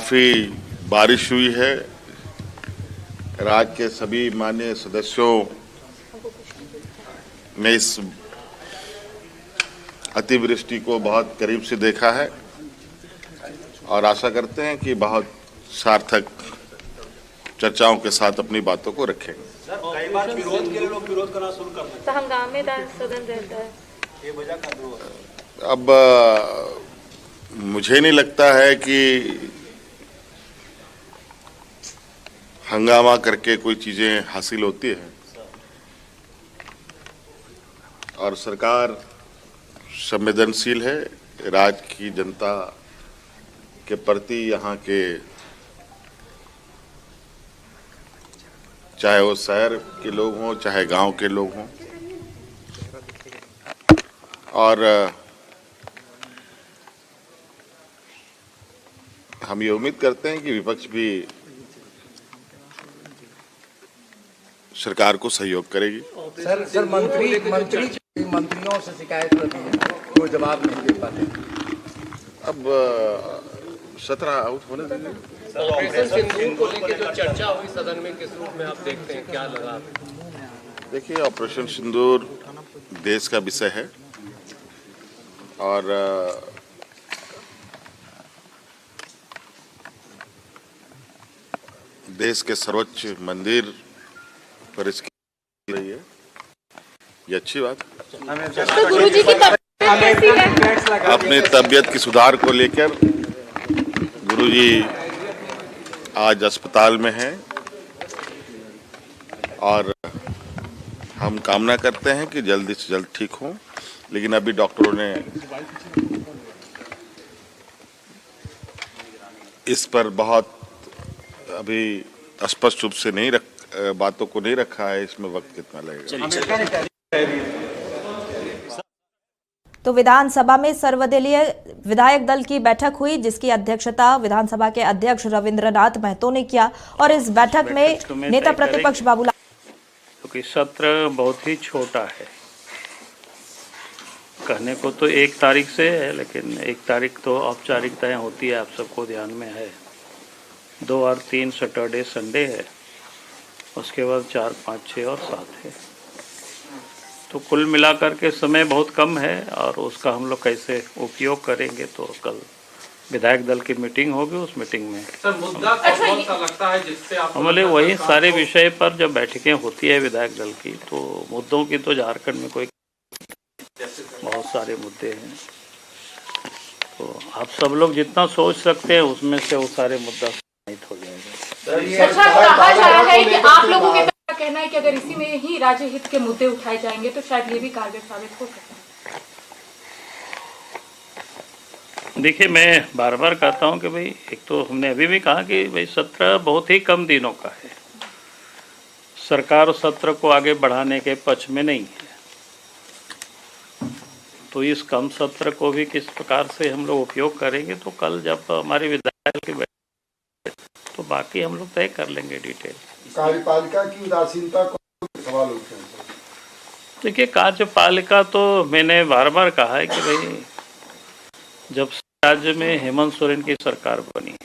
काफ़ी बारिश हुई है। राज्य के सभी माननीय सदस्यों ने इस अतिवृष्टि को बहुत करीब से देखा है और आशा करते हैं कि बहुत सार्थक चर्चाओं के साथ अपनी बातों को रखेंगे। सर, कई बार विरोध के लिए लोग विरोध करना शुरू कर देते हैं, तो हंगामेदार सदन रहता है, ये वजह का विरोध है। अब मुझे नहीं लगता है कि हंगामा करके कोई चीजें हासिल होती है और सरकार संवेदनशील है राज्य की जनता के प्रति, यहाँ के चाहे वो शहर के लोग हों चाहे गांव के लोग हों, और हम ये उम्मीद करते हैं कि विपक्ष भी सरकार को सहयोग करेगी। सर मंत्रियों से शिकायत करती है, वो जवाब नहीं दे पाते। अब 17 आउट होने देंगे। ऑपरेशन सिंदूर को लेकर जो चर्चा हुई सदन में, किस रूप में आप देखते हैं, क्या लगा? देखिए, ऑपरेशन सिंदूर देश का विषय है और देश के सर्वोच्च मंदिर पर इसकी रही है, ये अच्छी बात। तो गुरुजी की तबीयत कैसी है? अपनी तबीयत की सुधार को लेकर गुरुजी आज अस्पताल में हैं और हम कामना करते हैं कि जल्दी से जल्द ठीक हों, लेकिन अभी डॉक्टरों ने इस पर बहुत अभी स्पष्ट रूप से बातों को नहीं रखा है, इसमें वक्त कितना लगेगा। तो विधानसभा में सर्वदलीय विधायक दल की बैठक हुई, जिसकी अध्यक्षता विधानसभा के अध्यक्ष रविंद्रनाथ महतो ने किया और इस बैठक में नेता प्रतिपक्ष बाबूलाल, क्योंकि सत्र बहुत ही छोटा है, कहने को तो 1 तारीख से है, लेकिन 1 तारीख तो औपचारिकताएं होती है, आप सबको ध्यान में है। 2 और 3 सैटरडे संडे है, उसके बाद 4, 5, 6 और 7 है, तो कुल मिलाकर के समय बहुत कम है और उसका हम लोग कैसे उपयोग करेंगे, तो कल विधायक दल की मीटिंग होगी, उस मीटिंग में सर मुद्दा कौन सा लगता है जिससे आप हमारे वही सारे विषय पर जब बैठकें होती है विधायक दल की, तो मुद्दों की तो झारखंड में कोई बहुत सारे मुद्दे हैं, तो आप सब लोग जितना सोच सकते हैं उसमें से वो सारे मुद्दा हो जाएगा। अच्छा, कहा जा रहा है कि आप लोगों के कहना है कि अगर इसी में ही राज्य हित के मुद्दे उठाए जाएंगे तो शायद ये भी कारगर साबित हो सकता है। देखिए, मैं बार बार कहता हूं कि भाई, एक तो हमने अभी भी कहा कि भाई सत्र बहुत ही कम दिनों का है, सरकार सत्र को आगे बढ़ाने के पक्ष में नहीं है, तो इस कम सत्र को भी किस प्रकार से हम लोग उपयोग करेंगे, तो कल जब हमारे विधायक की बैठक तो बाकी हम लोग तय कर लेंगे डिटेल। कार्यपालिका की उदासीनता को सवाल उठे हैं। देखिए, कार्यपालिका तो मैंने बार बार कहा है कि भाई, जब राज्य में हेमंत सोरेन की सरकार बनी है,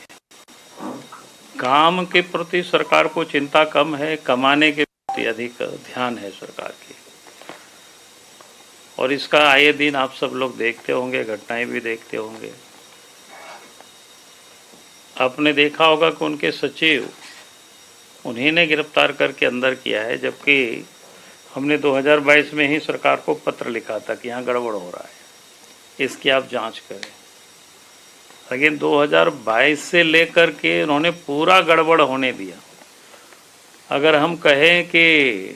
काम के प्रति सरकार को चिंता कम है, कमाने के प्रति अधिक ध्यान है सरकार की, और इसका आए दिन आप सब लोग देखते होंगे, घटनाएं भी देखते होंगे। आपने देखा होगा कि उनके सचिव उन्हीं ने गिरफ्तार करके अंदर किया है, जबकि हमने 2022 में ही सरकार को पत्र लिखा था कि यहाँ गड़बड़ हो रहा है, इसकी आप जांच करें। लेकिन 2022 से लेकर के उन्होंने पूरा गड़बड़ होने दिया। अगर हम कहें कि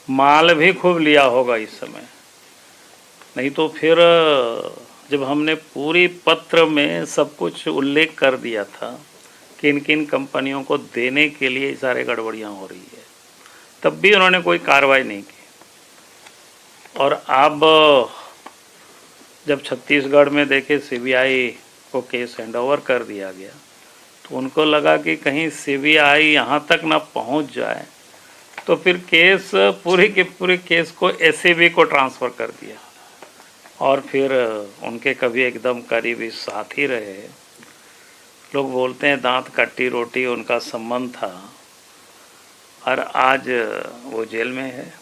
माल भी खूब लिया होगा इस समय, नहीं तो फिर जब हमने पूरी पत्र में सब कुछ उल्लेख कर दिया था किन किन कंपनियों को देने के लिए सारे गड़बड़ियां हो रही है, तब भी उन्होंने कोई कार्रवाई नहीं की। और अब जब छत्तीसगढ़ में देखे सीबीआई को केस हैंडओवर कर दिया गया, तो उनको लगा कि कहीं सीबीआई यहाँ तक ना पहुँच जाए, तो फिर केस पूरे के पूरे केस को एसीबी को ट्रांसफ़र कर दिया, और फिर उनके कभी एकदम करीबी साथी रहे लोग बोलते हैं दांत कट्टी रोटी उनका संबंध था और आज वो जेल में है।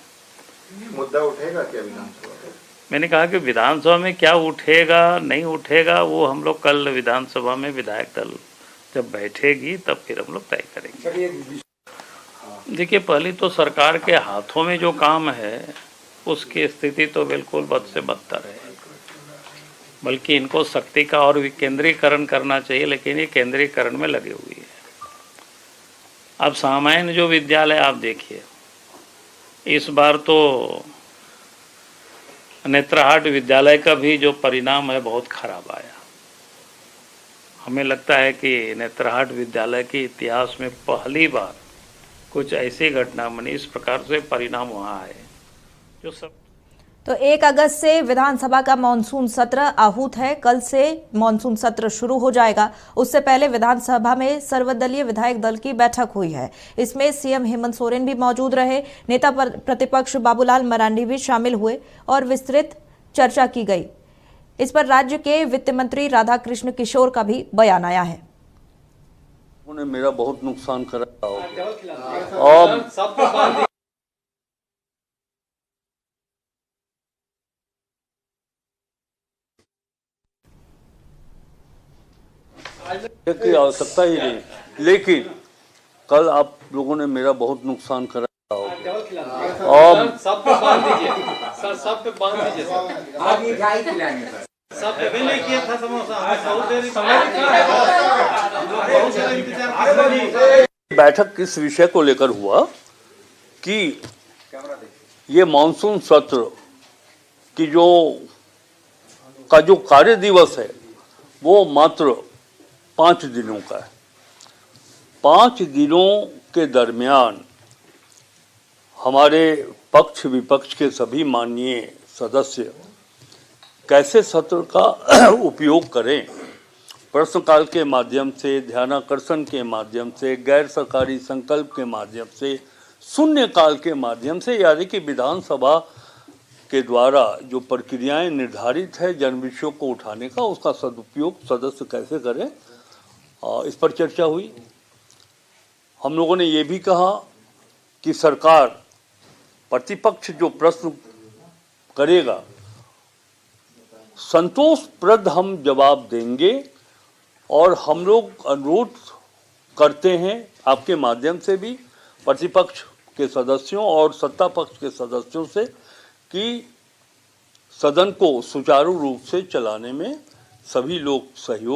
मुद्दा उठेगा क्या विधानसभा में? मैंने कहा कि विधानसभा में क्या उठेगा नहीं उठेगा वो हम लोग कल विधानसभा में विधायक दल जब बैठेगी तब फिर हम लोग तय करेंगे। देखिए, पहली तो सरकार के हाथों में जो काम है उसकी स्थिति तो बिल्कुल बद से बदतर है, बल्कि इनको शक्ति का और विकेंद्रीकरण करना चाहिए, लेकिन ये केंद्रीकरण में लगे हुए हैं। अब सामान्य जो विद्यालय आप देखिए, इस बार तो नेत्रहाट विद्यालय का भी जो परिणाम है बहुत खराब आया। हमें लगता है कि नेत्रहाट विद्यालय के इतिहास में पहली बार कुछ ऐसी घटना बनी, इस प्रकार से परिणाम वहाँ आए जो सब। तो 1 अगस्त से विधानसभा का मानसून सत्र आहूत है। कल से मानसून सत्र शुरू हो जाएगा। उससे पहले विधानसभा में सर्वदलीय विधायक दल की बैठक हुई है। इसमें सीएम हेमंत सोरेन भी मौजूद रहे, नेता प्रतिपक्ष बाबूलाल मरांडी भी शामिल हुए और विस्तृत चर्चा की गई। इस पर राज्य के वित्त मंत्री राधाकृष्ण किशोर का भी बयान आया है। उन्होंने मेरा बहुत नुकसान करा और की आवश्यकता ही नहीं, लेकिन कल आप लोगों ने मेरा बहुत नुकसान करा और सब पे बांध दीजिए सर, सब पे बांध दीजिए सर। आप ये गाय खिलाएंगे सर। सब पे नहीं किया था बैठक किस विषय को लेकर हुआ कि ये मानसून सत्र की जो कार्य दिवस है वो मात्र 5 दिनों का है। 5 दिनों के दरमियान हमारे पक्ष विपक्ष के सभी माननीय सदस्य कैसे सत्र का उपयोग करें, प्रश्नकाल के माध्यम से, ध्यानाकर्षण के माध्यम से, गैर सरकारी संकल्प के माध्यम से, शून्यकाल के माध्यम से, यानी कि विधानसभा के द्वारा जो प्रक्रियाएं निर्धारित है जन विषयों को उठाने का, उसका सदुपयोग सदस्य कैसे करें, इस पर चर्चा हुई। हम लोगों ने ये भी कहा कि सरकार प्रतिपक्ष जो प्रश्न करेगा संतोषप्रद हम जवाब देंगे और हम लोग अनुरोध करते हैं आपके माध्यम से भी प्रतिपक्ष के सदस्यों और सत्ता पक्ष के सदस्यों से कि सदन को सुचारू रूप से चलाने में सभी लोग सहयोग